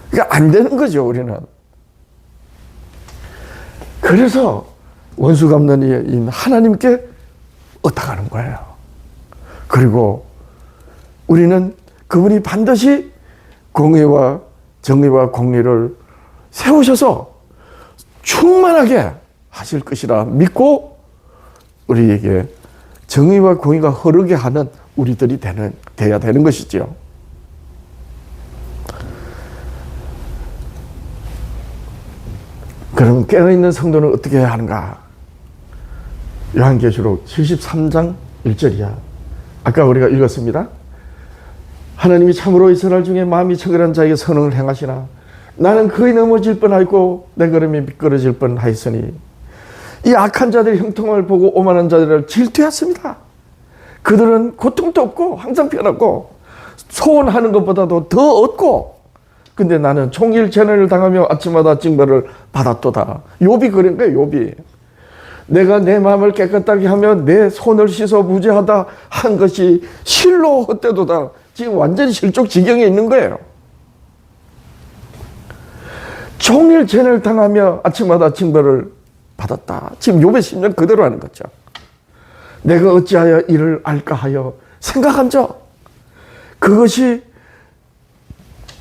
그러니까 안 되는 거죠, 우리는. 그래서 원수 갚는 이인 하나님께 의탁하는 거예요. 그리고 우리는 그분이 반드시 공의와 정의와 공의를 세우셔서 충만하게 하실 것이라 믿고 우리에게 정의와 공의가 흐르게 하는 우리들이 돼야 되는 것이지요. 그러면 깨어있는 성도는 어떻게 해야 하는가? 요한계시록 73장 1절이야. 아까 우리가 읽었습니다. 하나님이 참으로 이스라엘 중에 마음이 청결한 자에게 선응을 행하시나 나는 거의 넘어질 뻔하였고 내 걸음이 미끄러질 뻔하였으니 이 악한 자들의 형통을 보고 오만한 자들을 질투했습니다. 그들은 고통도 없고 항상 편하고 소원하는 것보다도 더 얻고 근데 나는 종일 재난을 당하며 아침마다 징벌을 받았도다. 욥이 그런 거예요. 욥이. 내가 내 마음을 깨끗하게 하며 내 손을 씻어 무죄하다 한 것이 실로 헛되도다. 지금 완전히 실족 지경에 있는 거예요. 종일 재난을 당하며 아침마다 징벌을 받았다. 지금 욥의 심정 그대로 하는 거죠. 내가 어찌하여 이를 알까 하여 생각한 적 그것이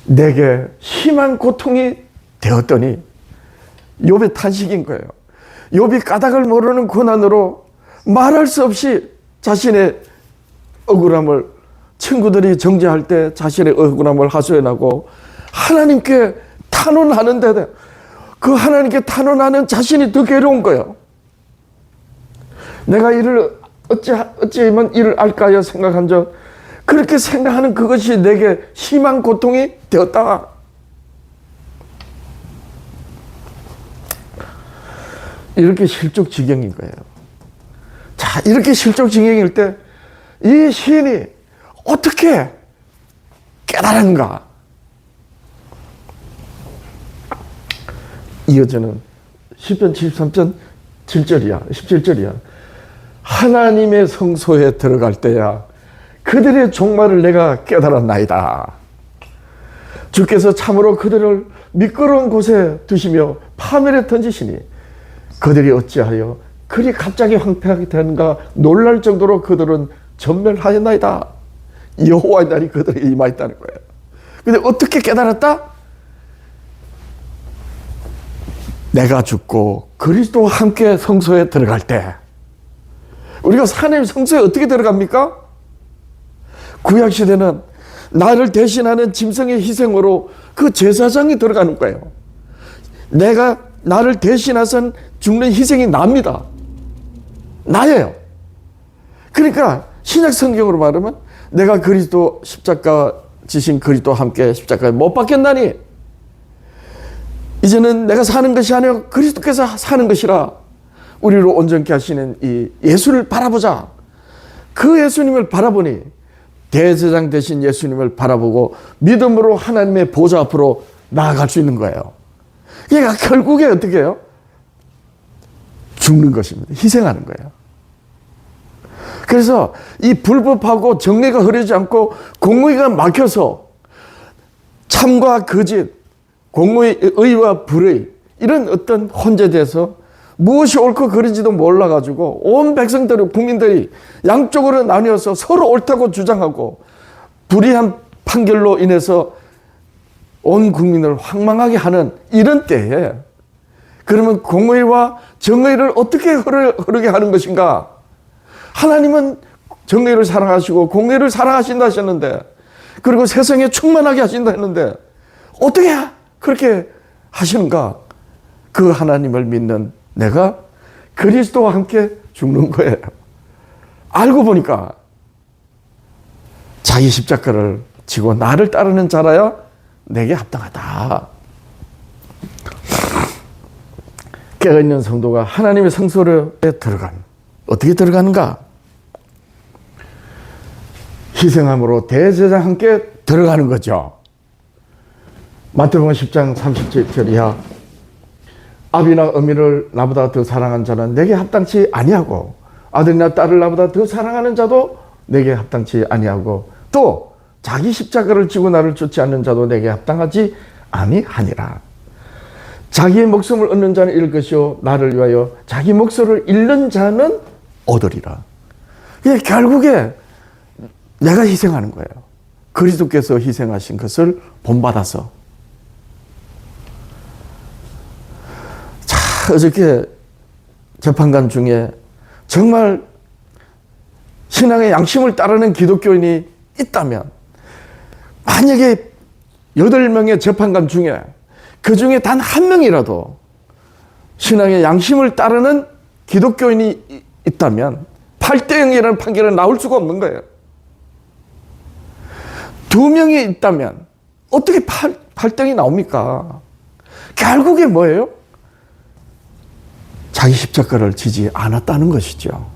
내게 심한 고통이 되었더니 욥의 탄식인 거예요. 욥이 까닭을 모르는 고난으로 말할 수 없이 자신의 억울함을 친구들이 정죄할 때 자신의 억울함을 하소연하고 하나님께 탄원하는데 그 하나님께 탄원하는 자신이 더 괴로운 거예요. 내가 이를 어찌하면 이를 알까 하여 생각한 적 그렇게 생각하는 그것이 내게 심한 고통이 되었다. 이렇게 실족지경인 거예요. 자, 이렇게 실족지경일 때 이 시인이 어떻게 깨달았는가? 이어지는 시편 73편 7절이야. 17절이야. 하나님의 성소에 들어갈 때야 그들의 종말을 내가 깨달았나이다. 주께서 참으로 그들을 미끄러운 곳에 두시며 파멸에 던지시니 그들이 어찌하여 그리 갑자기 황폐하게 되는가 놀랄 정도로 그들은 전멸하였나이다. 여호와의 날이 그들에게 임하였다는 거예요. 근데 어떻게 깨달았다? 내가 죽고 그리스도와 함께 성소에 들어갈 때 우리가 하나님 성소에 어떻게 들어갑니까? 구약시대는 나를 대신하는 짐승의 희생으로 그 제사장이 들어가는 거예요. 나를 대신해서 죽는 희생이 납니다. 나예요. 그러니까 신약 성경으로 말하면 내가 그리스도 십자가 지신 그리스도와 함께 십자가에 못 박혔나니 이제는 내가 사는 것이 아니라 그리스도께서 사는 것이라 우리를 온전케 하시는 이 예수를 바라보자. 그 예수님을 바라보니 대제사장 되신 예수님을 바라보고 믿음으로 하나님의 보좌 앞으로 나아갈 수 있는 거예요. 그러니까 결국에 어떻게 해요? 죽는 것입니다. 희생하는 거예요. 그래서 이 불법하고 정의가 흐르지 않고 공의가 막혀서 참과 거짓, 의와 불의 이런 어떤 혼재돼서 무엇이 옳고 그른지도 몰라가지고 온 백성들이 국민들이 양쪽으로 나뉘어서 서로 옳다고 주장하고 불의한 판결로 인해서 온 국민을 황망하게 하는 이런 때에 그러면 공의와 정의를 어떻게 흐르게 하는 것인가? 하나님은 정의를 사랑하시고 공의를 사랑하신다 하셨는데 그리고 세상에 충만하게 하신다 했는데 어떻게 그렇게 하시는가? 그 하나님을 믿는 내가 그리스도와 함께 죽는 거예요. 알고 보니까 자기 십자가를 지고 나를 따르는 자라야 내게 합당하다. 깨어있는 성도가 하나님의 성소에 어떻게 들어가는가? 희생함으로 대제사장 함께 들어가는 거죠. 마태복음 10장 37절 이하 아비나 어미를 나보다 더 사랑한 자는 내게 합당치 아니하고 아들이나 딸을 나보다 더 사랑하는 자도 내게 합당치 아니하고 또 자기 십자가를 지고 나를 쫓지 않는 자도 내게 합당하지 아니하니라. 자기의 목숨을 얻는 자는 잃을 것이요 나를 위하여 자기 목숨을 잃는 자는 얻으리라. 결국에 내가 희생하는 거예요. 그리스도께서 희생하신 것을 본받아서. 자, 어저께 재판관 중에 정말 신앙의 양심을 따르는 기독교인이 있다면 만약에 8명의 재판관 중에 그 중에 단 한 명이라도 신앙의 양심을 따르는 기독교인이 있다면 8대0이라는 판결은 나올 수가 없는 거예요. 2명이 있다면 어떻게 8대0이 나옵니까? 결국에 뭐예요? 자기 십자가를 지지 않았다는 것이죠.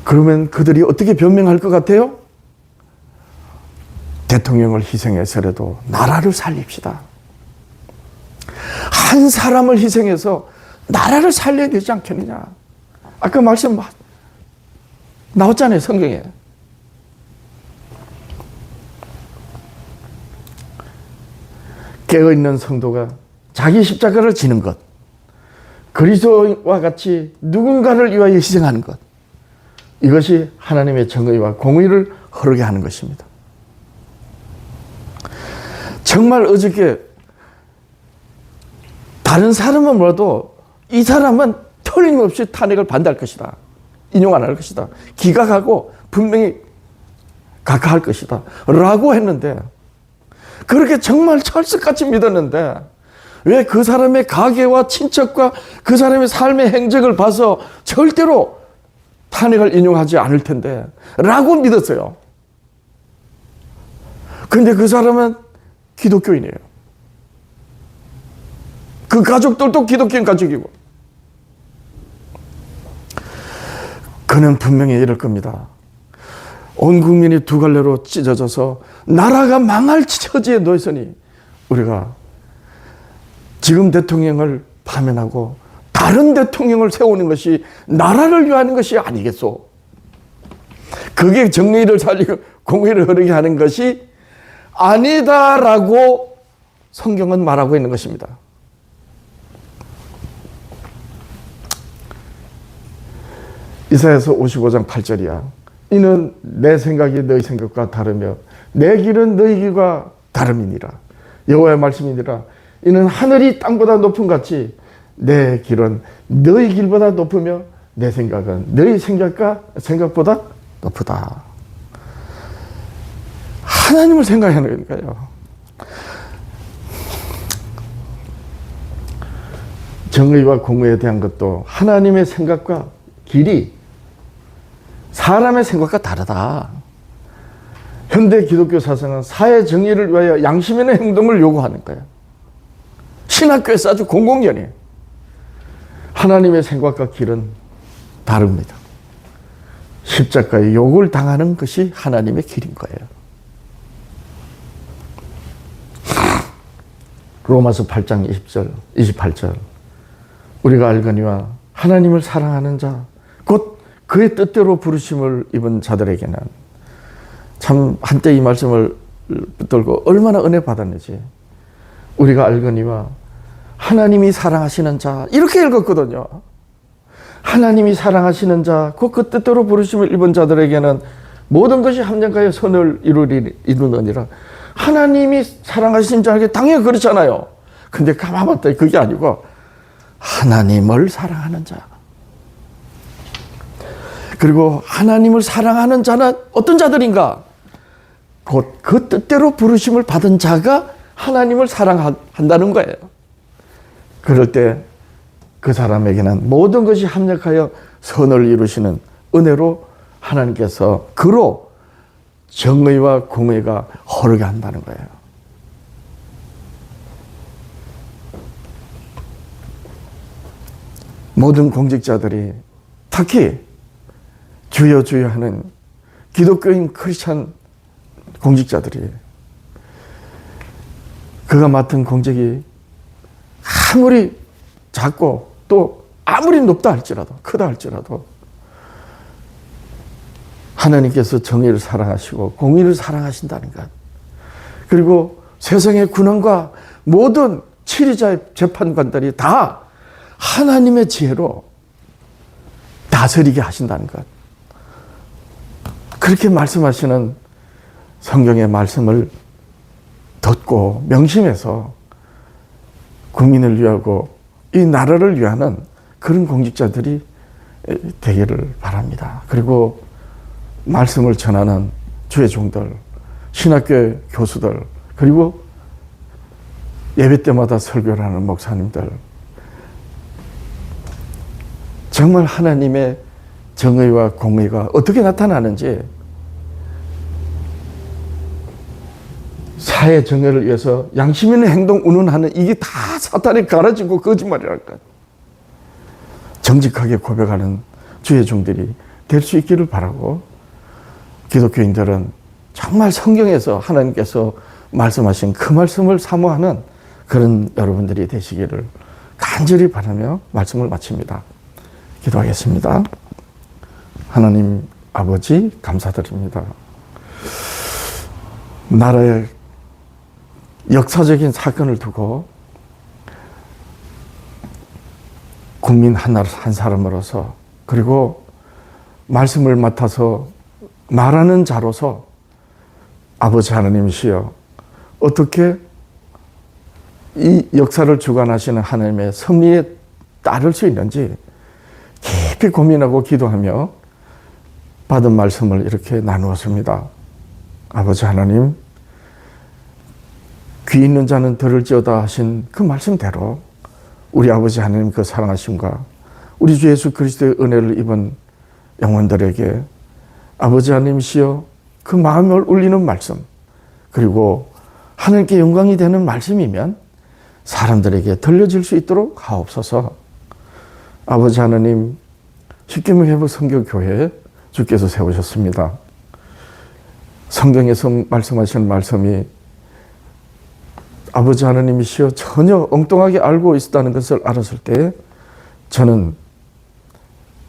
그러면 그들이 어떻게 변명할 것 같아요? 대통령을 희생해서라도 나라를 살립시다. 한 사람을 희생해서 나라를 살려야 되지 않겠느냐. 아까 말씀 나왔잖아요, 성경에. 깨어있는 성도가 자기 십자가를 지는 것, 그리스도와 같이 누군가를 위하여 희생하는 것, 이것이 하나님의 정의와 공의를 흐르게 하는 것입니다. 정말 어저께 다른 사람은 몰라도 이 사람은 틀림없이 탄핵을 반대할 것이다. 인용 안 할 것이다. 기각하고 분명히 각하할 것이다. 라고 했는데, 그렇게 정말 철석같이 믿었는데 왜 그 사람의 가계와 친척과 그 사람의 삶의 행적을 봐서 절대로 탄핵을 인용하지 않을 텐데 라고 믿었어요. 그런데 그 사람은 기독교인이에요. 그 가족들도 기독교인 가족이고. 그는 분명히 이럴 겁니다. 온 국민이 두 갈래로 찢어져서 나라가 망할 처지에 놓였으니 우리가 지금 대통령을 파면하고 다른 대통령을 세우는 것이 나라를 위하는 것이 아니겠소. 그게 정의를 살리고 공의를 흐르게 하는 것이 아니다라고 성경은 말하고 있는 것입니다. 이사야서 55장 8절이야. 이는 내 생각이 너희 생각과 다르며 내 길은 너희 길과 다름이니라. 여호와의 말씀이니라. 이는 하늘이 땅보다 높음 같이 내 길은 너희 길보다 높으며 내 생각은 너희 생각보다 높다. 하나님을 생각하는 거니까요. 정의와 공의에 대한 것도 하나님의 생각과 길이 사람의 생각과 다르다. 현대 기독교 사상은 사회 정의를 위하여 양심 있는 행동을 요구하는 거예요. 신학교에서 아주 공공연히 하나님의 생각과 길은 다릅니다. 십자가의 욕을 당하는 것이 하나님의 길인 거예요. 로마서 8장 20절, 28절. 우리가 알거니와 하나님을 사랑하는 자, 곧 그의 뜻대로 부르심을 입은 자들에게는, 참 한때 이 말씀을 붙들고 얼마나 은혜 받았는지. 우리가 알거니와 하나님이 사랑하시는 자, 이렇게 읽었거든요. 하나님이 사랑하시는 자, 곧 그 뜻대로 부르심을 입은 자들에게는 모든 것이 합력하여 선을 이루느니라. 하나님이 사랑하시는 자에게 당연히 그렇잖아요. 근데 가만 봤더니 그게 아니고 하나님을 사랑하는 자. 그리고 하나님을 사랑하는 자는 어떤 자들인가? 곧 그 뜻대로 부르심을 받은 자가 하나님을 사랑한다는 거예요. 그럴 때 그 사람에게는 모든 것이 합력하여 선을 이루시는 은혜로 하나님께서 그로 정의와 공의가 흐르게 한다는 거예요. 모든 공직자들이, 특히 주여 주여 하는 기독교인 크리스찬 공직자들이, 그가 맡은 공직이 아무리 작고 또 아무리 높다 할지라도, 크다 할지라도 하나님께서 정의를 사랑하시고 공의를 사랑하신다는 것, 그리고 세상의 군왕과 모든 치리자의 재판관들이 다 하나님의 지혜로 다스리게 하신다는 것, 그렇게 말씀하시는 성경의 말씀을 듣고 명심해서 국민을 위하고 이 나라를 위하는 그런 공직자들이 되기를 바랍니다. 그리고 말씀을 전하는 주의 종들, 신학교 교수들, 그리고 예배 때마다 설교를 하는 목사님들, 정말 하나님의 정의와 공의가 어떻게 나타나는지, 사회 정의를 위해서 양심 있는 행동 운운하는 이게 다 사탄이 가라지고 거짓말이랄까, 정직하게 고백하는 주의 종들이 될 수 있기를 바라고, 기독교인들은 정말 성경에서 하나님께서 말씀하신 그 말씀을 사모하는 그런 여러분들이 되시기를 간절히 바라며 말씀을 마칩니다. 기도하겠습니다. 하나님 아버지, 감사드립니다. 나라의 역사적인 사건을 두고 국민 한 사람으로서, 그리고 말씀을 맡아서 말하는 자로서 아버지 하나님이시여, 어떻게 이 역사를 주관하시는 하나님의 섭리에 따를 수 있는지 깊이 고민하고 기도하며 받은 말씀을 이렇게 나누었습니다. 아버지 하나님, 귀 있는 자는 들을지어다 하신 그 말씀대로 우리 아버지 하나님 그 사랑하심과 우리 주 예수 그리스도의 은혜를 입은 영혼들에게 아버지 하나님이시여, 그 마음을 울리는 말씀, 그리고 하나님께 영광이 되는 말씀이면 사람들에게 들려질 수 있도록 하옵소서. 아버지 하나님, 십계명 회복 선교교회 주께서 세우셨습니다. 성경에서 말씀하시는 말씀이 아버지 하나님이시여 전혀 엉뚱하게 알고 있었다는 것을 알았을 때 저는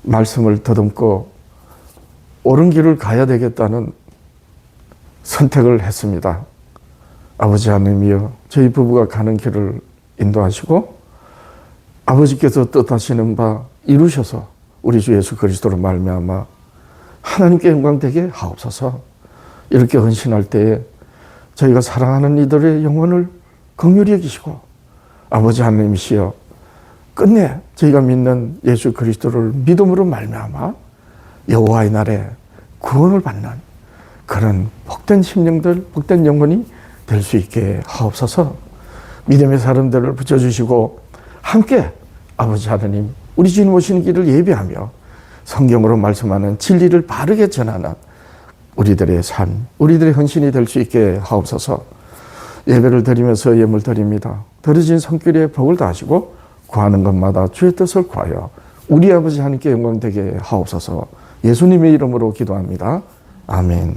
말씀을 더듬고 옳은 길을 가야 되겠다는 선택을 했습니다. 아버지 하나님이여, 저희 부부가 가는 길을 인도하시고 아버지께서 뜻하시는 바 이루셔서 우리 주 예수 그리스도로 말미암아 하나님께 영광되게 하옵소서. 이렇게 헌신할 때에 저희가 사랑하는 이들의 영혼을 긍휼히 여기시고 아버지 하나님이시여, 끝내 저희가 믿는 예수 그리스도를 믿음으로 말미암아 여호와의 날에 구원을 받는 그런 복된 심령들, 복된 영혼이 될 수 있게 하옵소서. 믿음의 사람들을 붙여주시고 함께 아버지 하나님, 우리 주님 오시는 길을 예비하며 성경으로 말씀하는 진리를 바르게 전하는 우리들의 삶, 우리들의 헌신이 될 수 있게 하옵소서. 예배를 드리면서 예물 드립니다. 더러진 손길에 복을 다하시고 구하는 것마다 주의 뜻을 구하여 우리 아버지 하나님께 영광되게 하옵소서. 예수님의 이름으로 기도합니다. 아멘.